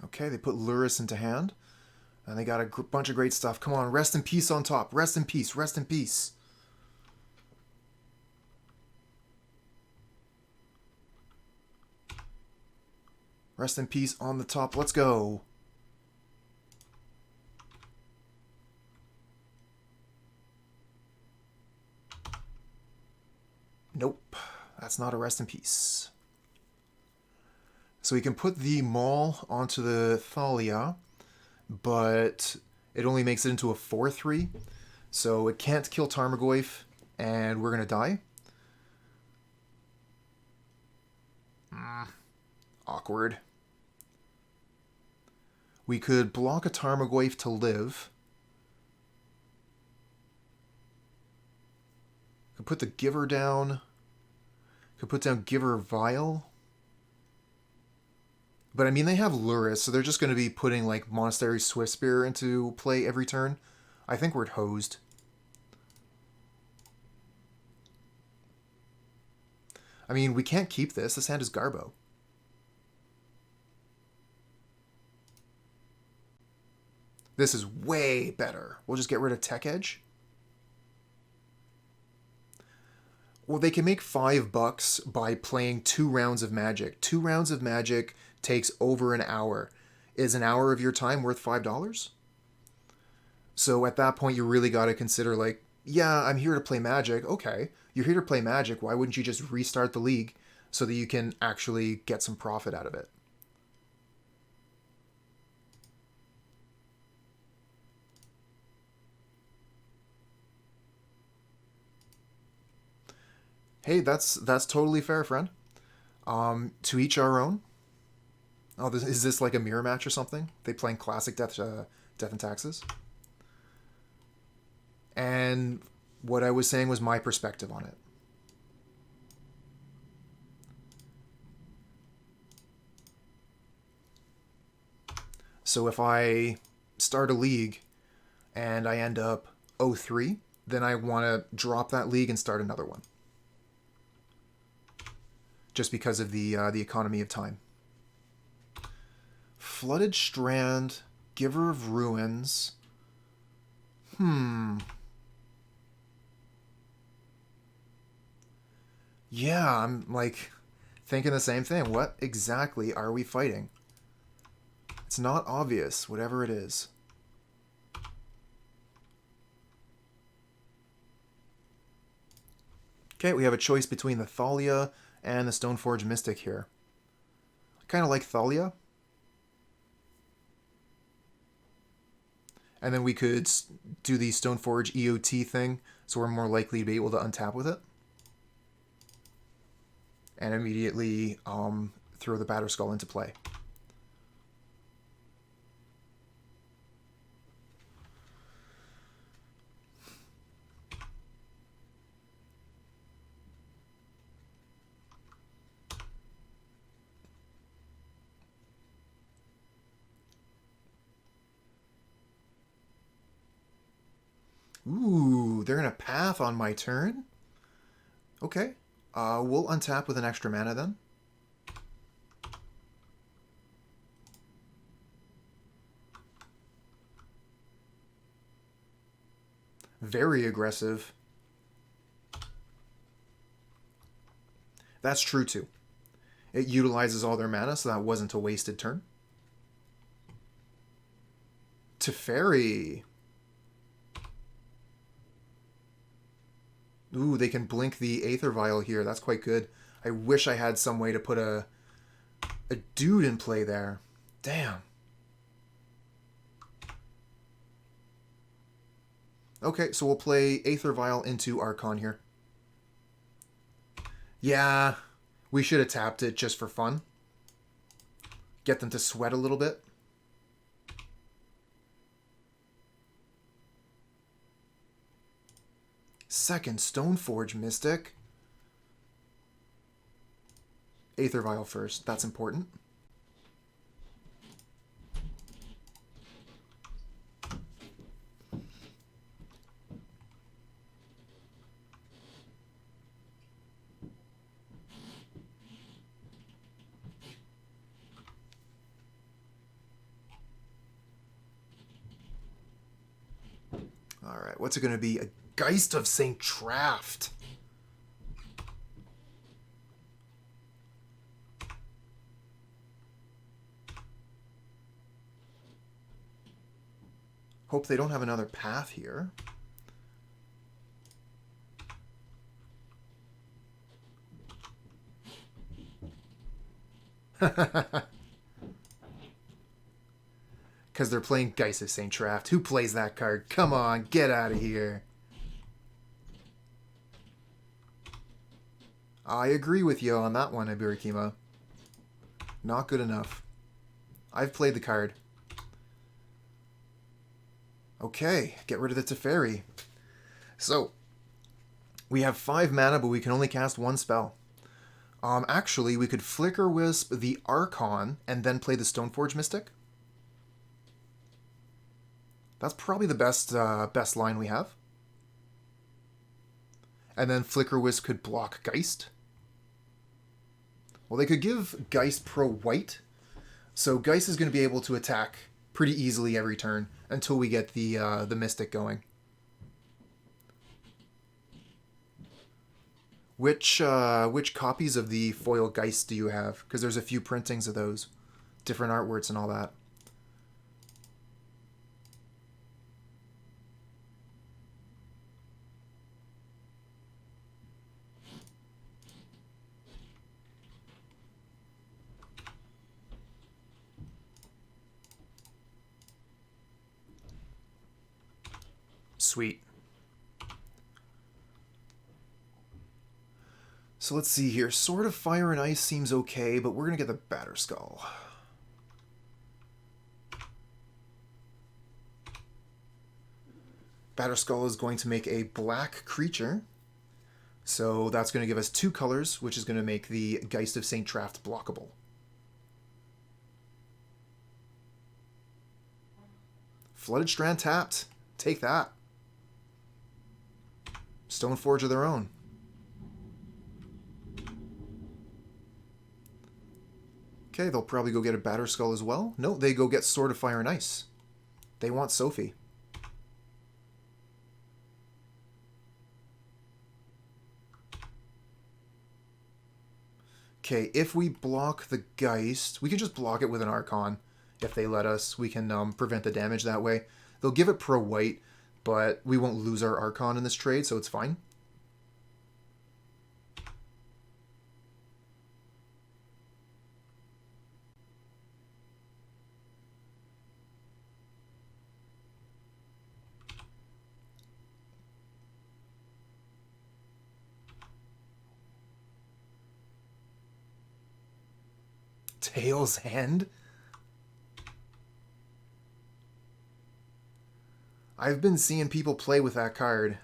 Okay, they put Luris into hand. And they got a bunch of great stuff. Come on, rest in peace on top. Rest in peace, rest in peace. Rest in peace on the top. Let's go. Nope. That's not a rest in peace. So we can put the Maul onto the Thalia, but it only makes it into a 4/3. So it can't kill Tarmogoyf, and we're going to die. Awkward. We could block a Tarmogoyf to live. Could put the Giver down. Could put down Giver Vial. But I mean, they have Luris, so they're just going to be putting like Monastery Swiftspear into play every turn. I think we're hosed. I mean, we can't keep this. This hand is Garbo. This is way better. We'll just get rid of Tech Edge. Well, they can make $5 by playing 2 rounds of Magic. 2 rounds of Magic takes over an hour. Is an hour of your time worth $5? So at that point, you really got to consider, like, yeah, I'm here to play Magic. Okay, you're here to play Magic. Why wouldn't you just restart the league so that you can actually get some profit out of it? Hey, that's totally fair, friend. To each our own. Oh, is this like a mirror match or something? They playing classic Death and Taxes? And what I was saying was my perspective on it. So if I start a league and I end up 0-3, then I want to drop that league and start another one. Just because of the economy of time. Flooded Strand, Giver of Ruins. Yeah, I'm like thinking the same thing. What exactly are we fighting? It's not obvious, whatever it is. Okay, we have a choice between the Thalia and the Stoneforge Mystic here. I kind of like Thalia. And then we could do the Stoneforge EOT thing, so we're more likely to be able to untap with it. And immediately throw the Batterskull into play. Ooh, they're going to path on my turn? Okay. We'll untap with an extra mana then. Very aggressive. That's true too. It utilizes all their mana, so that wasn't a wasted turn. Teferi. Ooh, they can blink the Aether Vial here. That's quite good. I wish I had some way to put a dude in play there. Damn. Okay, so we'll play Aether Vial into Archon here. Yeah, we should have tapped it just for fun. Get them to sweat a little bit. Second Stoneforge Mystic. Aether Vial first. That's important. All right, what's it going to be? A Geist of St. Traft. Hope they don't have another path here. Because they're playing Geist of St. Traft. Who plays that card? Come on, get out of here. I agree with you on that one, Ibirikima. Not good enough. I've played the card. Okay, get rid of the Teferi. So, we have 5 mana, but we can only cast 1 spell. Actually, we could Flickerwisp the Archon and then play the Stoneforge Mystic. That's probably the best line we have. And then Flickerwisp could block Geist. Well, they could give Geist pro white. So Geist is going to be able to attack pretty easily every turn until we get the Mystic going. Which copies of the foil Geist do you have? Because there's a few printings of those. Different artworks and all that. Sweet. So let's see here. Sword of Fire and Ice seems okay, but we're going to get the Batterskull. Batterskull is going to make a black creature. So that's going to give us 2 colors, which is going to make the Geist of St. Traft blockable. Flooded Strand tapped. Take that. Stoneforge of their own. Okay, they'll probably go get a Batterskull as well. No, they go get Sword of Fire and Ice. They want Sophie. Okay, if we block the Geist, we can just block it with an Archon. If they let us, we can prevent the damage that way. They'll give it pro white, but we won't lose our Archon in this trade, so it's fine. Tail's End? I've been seeing people play with that card.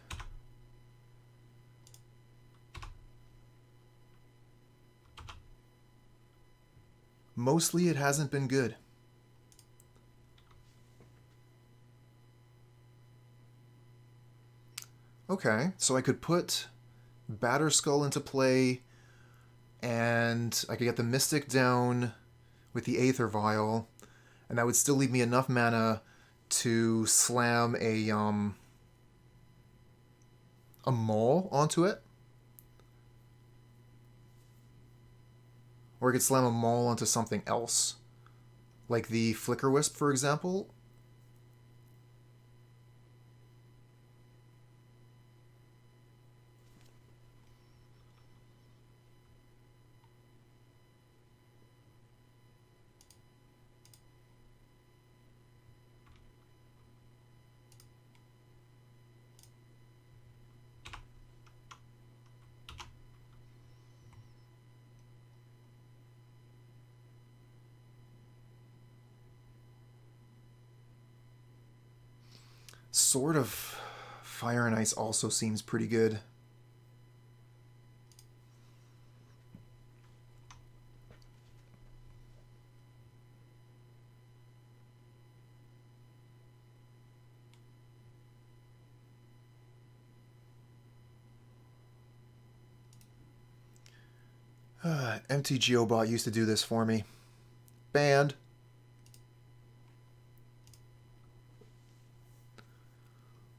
Mostly it hasn't been good. Okay, so I could put Batterskull into play, and I could get the Mystic down with the Aether Vial, and that would still leave me enough mana to slam a Maul onto it. Or I could slam a Maul onto something else. Like the Flickerwisp, for example. Sword of Fire and Ice also seems pretty good. MtG bot used to do this for me. Banned.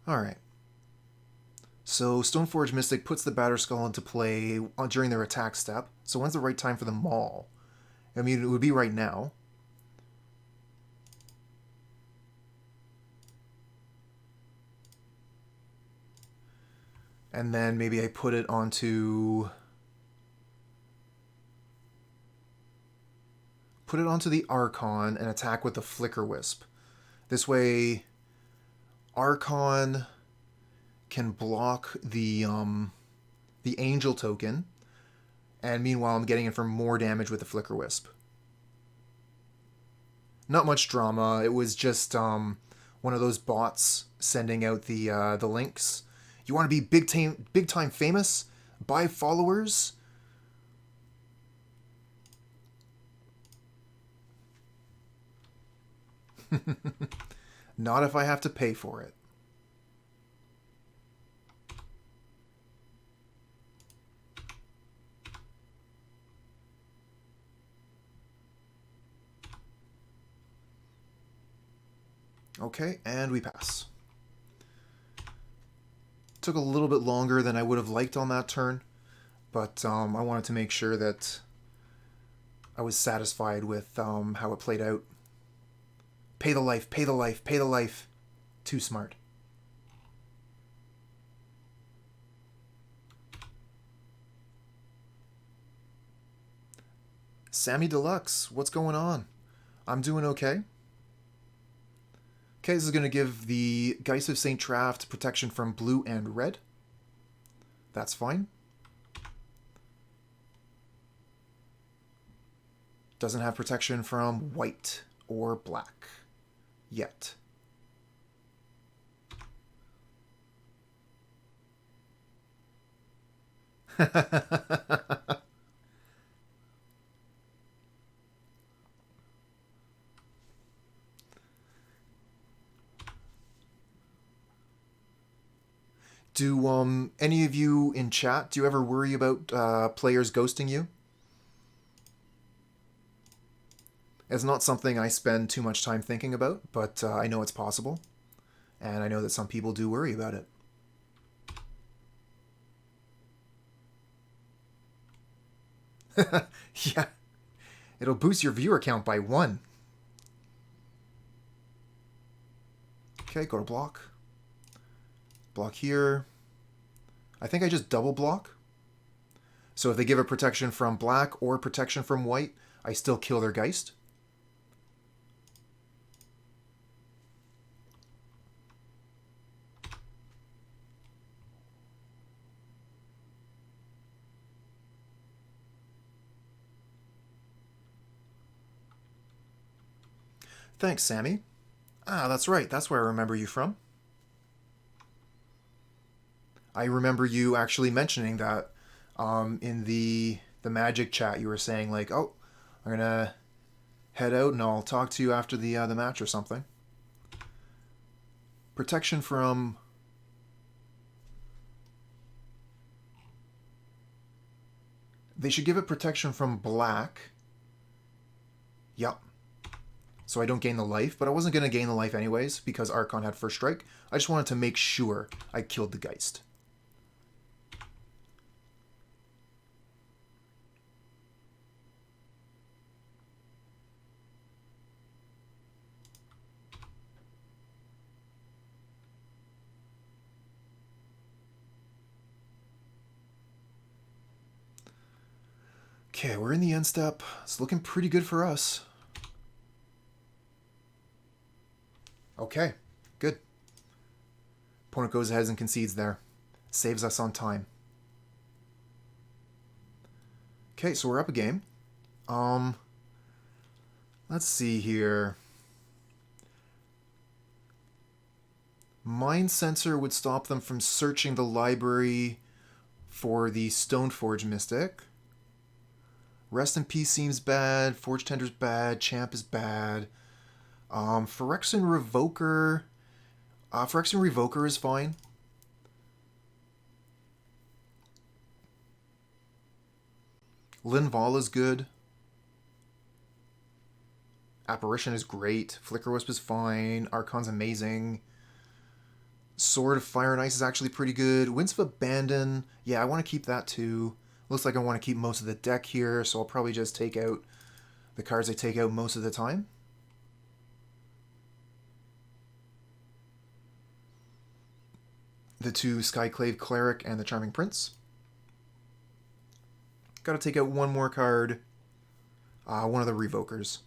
Alright. So Stoneforge Mystic puts the Batterskull into play during their attack step. So when's the right time for the Maul? I mean, it would be right now. And then maybe I put it onto put it onto the Archon and attack with the Flickerwisp. This way, Archon can block the Angel token, and meanwhile I'm getting in for more damage with the Flickerwisp. Not much drama. It was just one of those bots sending out the links. You want to be big time famous? Buy followers? Not if I have to pay for it. Okay, and we pass. Took a little bit longer than I would have liked on that turn, but I wanted to make sure that I was satisfied with how it played out. Pay the life, pay the life, pay the life. Too smart. Sammy Deluxe, what's going on? I'm doing okay. Okay, this is going to give the Geist of St. Traft protection from blue and red. That's fine. Doesn't have protection from white or black yet. Do any of you in chat, do you ever worry about players ghosting you? It's not something I spend too much time thinking about, but I know it's possible. And I know that some people do worry about it. Yeah. It'll boost your viewer count by 1. Okay, go to block. Block here. I think I just double block. So if they give a protection from black or protection from white, I still kill their Geist. Thanks, Sammy. Ah, that's right. That's where I remember you from. I remember you actually mentioning that in the Magic chat. You were saying like, "Oh, I'm gonna head out and I'll talk to you after the match or something." Protection from. They should give it protection from black. Yep. So I don't gain the life, but I wasn't going to gain the life anyways because Archon had first strike. I just wanted to make sure I killed the Geist. Okay, we're in the end step. It's looking pretty good for us. Okay, good. Opponent goes ahead and concedes there. Saves us on time. Okay, so we're up a game. Let's see here. Mindcensor would stop them from searching the library for the Stoneforge Mystic. Rest in Peace seems bad. Forge-Tender's bad. Champ is bad. Phyrexian Revoker. Phyrexian Revoker is fine. Linvala is good. Apparition is great. Flickerwisp is fine. Archon's amazing. Sword of Fire and Ice is actually pretty good. Winds of Abandon. Yeah, I want to keep that too. Looks like I want to keep most of the deck here, so I'll probably just take out the cards I take out most of the time. The 2 Skyclave Cleric and the Charming Prince. Gotta take out one more card. One of the Revokers.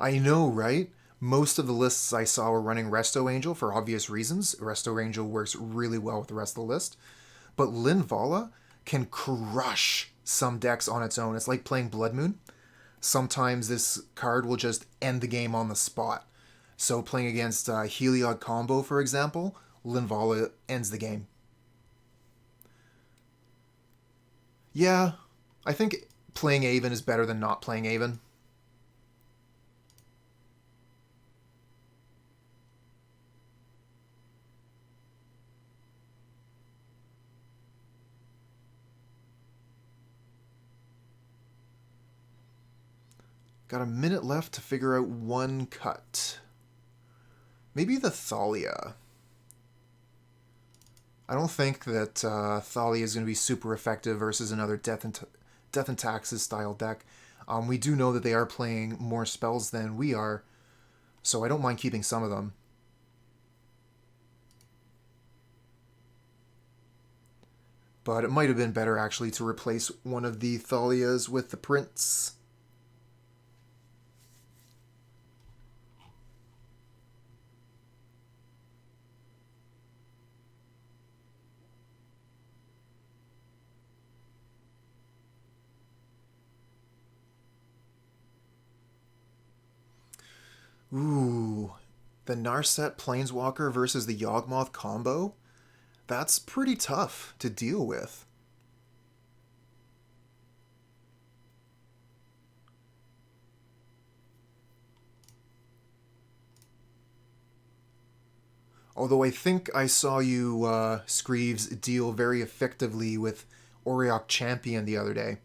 I know, right? Most of the lists I saw were running Resto Angel for obvious reasons. Resto Angel works really well with the rest of the list. But Linvala can crush some decks on its own. It's like playing Blood Moon. Sometimes this card will just end the game on the spot. So playing against Heliod combo, for example, Linvala ends the game. Yeah, I think playing Aven is better than not playing Aven. Got a minute left to figure out one cut. Maybe the Thalia. I don't think that Thalia is going to be super effective versus another Death and Taxes style deck. We do know that they are playing more spells than we are, so I don't mind keeping some of them. But it might have been better actually to replace one of the Thalias with the Prince. Ooh, the Narset Planeswalker versus the Yawgmoth combo? That's pretty tough to deal with. Although I think I saw you, Screeves, deal very effectively with Auriok Champion the other day.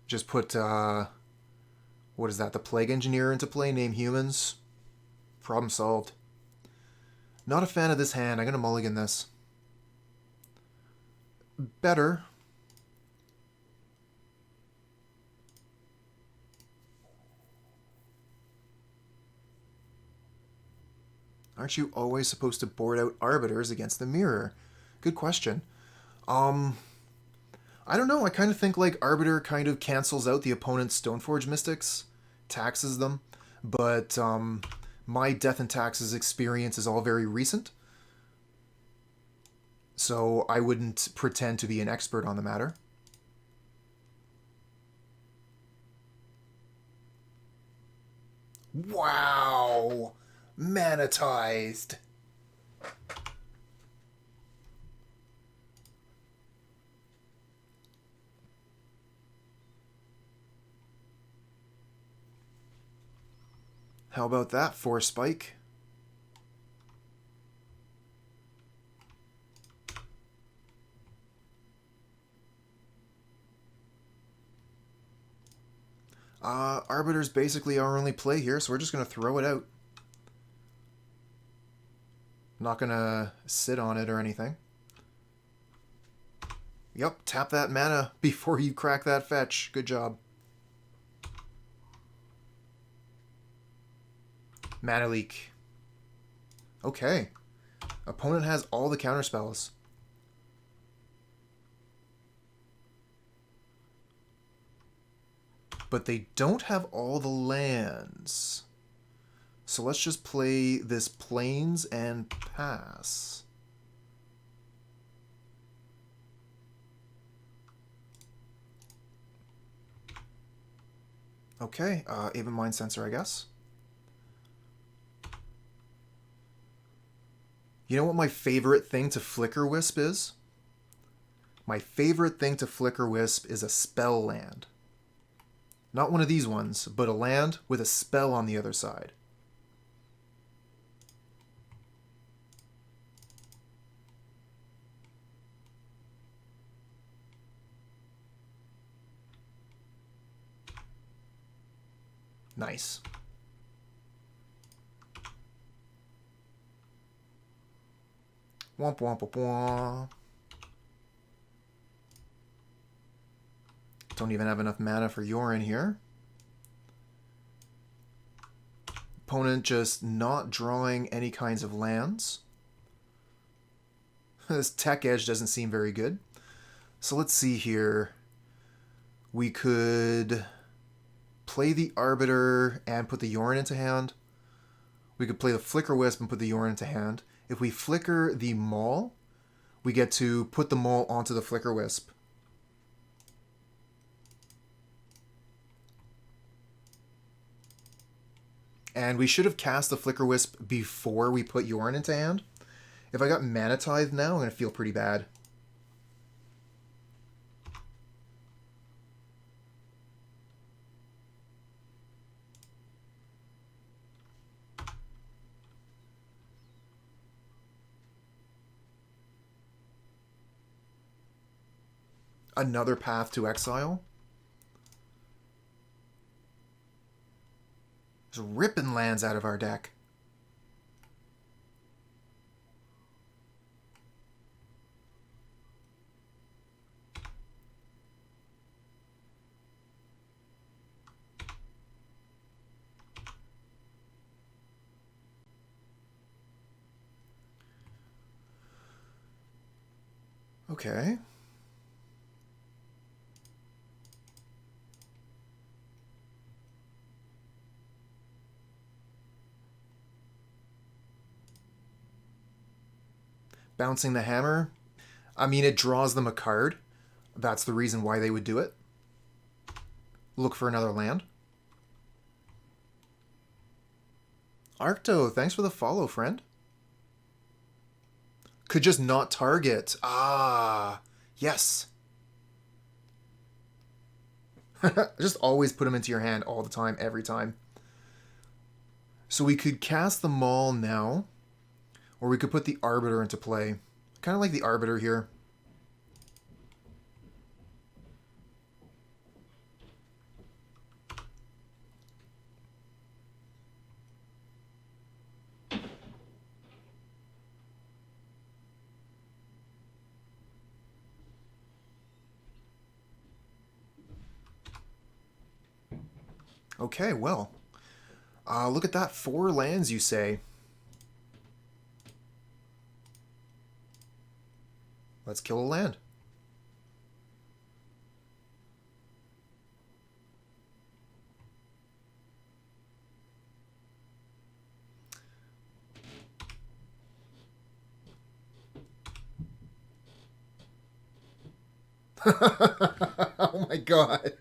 Just put, what is that, the Plague Engineer into play, name humans. Problem solved. Not a fan of this hand. I'm going to mulligan this. Better. Aren't you always supposed to board out Arbiters against the mirror? Good question. I don't know. I kind of think like Arbiter kind of cancels out the opponent's Stoneforge Mystics, taxes them, but my Death and Taxes experience is all very recent, so I wouldn't pretend to be an expert on the matter. Wow! Manatized! How about that for Spike? Arbiter's basically our only play here, so we're just going to throw it out. Not going to sit on it or anything. Yep, tap that mana before you crack that fetch. Good job. Mana leak. Okay. Opponent has all the counterspells. But they don't have all the lands. So let's just play this Plains and pass. Okay, Aven Mindcensor, I guess. You know what my favorite thing to Flickerwisp is? My favorite thing to Flickerwisp is a spell land. Not one of these ones, but a land with a spell on the other side. Nice. Womp womp womp womp. Don't even have enough mana for Yorion here. opponent just not drawing any kinds of lands. This Tech Edge doesn't seem very good. So let's see here. We could play the Arbiter and put the Yorion into hand. We could play the Flickerwisp and put the Yorion into hand. If we flicker the Maul, we get to put the Maul onto the Flickerwisp. And we should have cast the Flickerwisp before we put Yorion into hand. If I got Mana Tithe now, I'm going to feel pretty bad. Another path to exile. Just ripping lands out of our deck. Okay. Bouncing the Hammer. I mean, it draws them a card. That's the reason why they would do it. Look for another land. Arcto, thanks for the follow, friend. Could just not target. Ah, yes. Just always put them into your hand all the time, every time. So we could cast the Maul now. Or we could put the Arbiter into play. Kind of like the Arbiter here. Okay, well. Look at that. 4 lands, you say. Let's kill a land. Oh my god.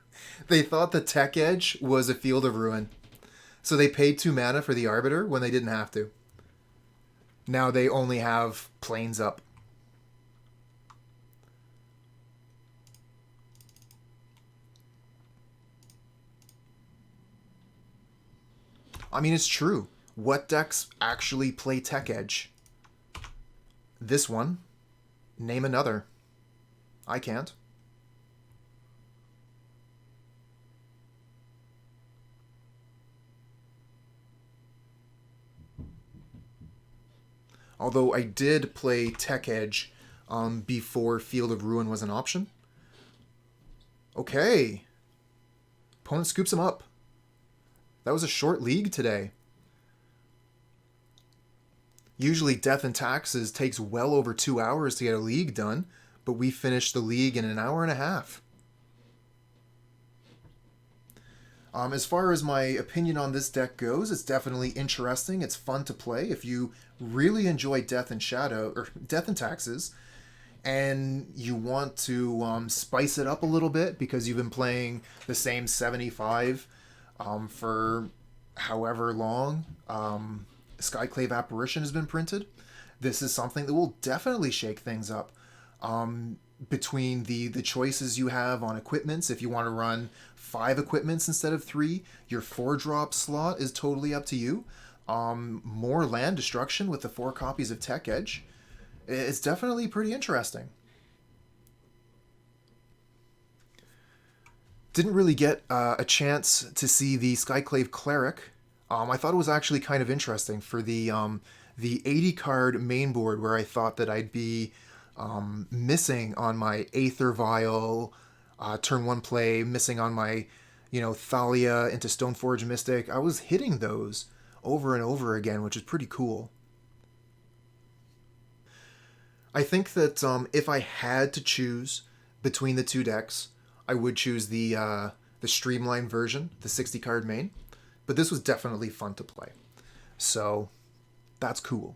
They thought the Tech Edge was a Field of Ruin. So they paid 2 mana for the Arbiter when they didn't have to. Now they only have planes up. I mean, it's true. What decks actually play Tech Edge? This one. Name another. I can't. Although I did play Tech Edge before Field of Ruin was an option. Okay. Opponent scoops him up. That was a short league today. Usually Death and Taxes takes well over 2 hours to get a league done, but we finished the league in an hour and a half. As far as my opinion on this deck goes, it's definitely interesting. It's fun to play. If you really enjoy Death and Shadow, or Death and Taxes, and you want to spice it up a little bit because you've been playing the same 75 for however long Skyclave Apparition has been printed, this is something that will definitely shake things up. Between the choices you have on equipments, if you want to run 5 equipments instead of 3, your 4-drop slot is totally up to you. More land destruction with the 4 copies of Tech Edge. It's definitely pretty interesting. Didn't really get a chance to see the Skyclave Cleric. I thought it was actually kind of interesting for the 80-card main board where I thought that I'd be missing on my Aether Vial turn 1 play, missing on my Thalia into Stoneforge Mystic. I was hitting those over and over again, which is pretty cool. I think that if I had to choose between the two decks, I would choose the streamlined version, the 60 card main. But this was definitely fun to play. So that's cool.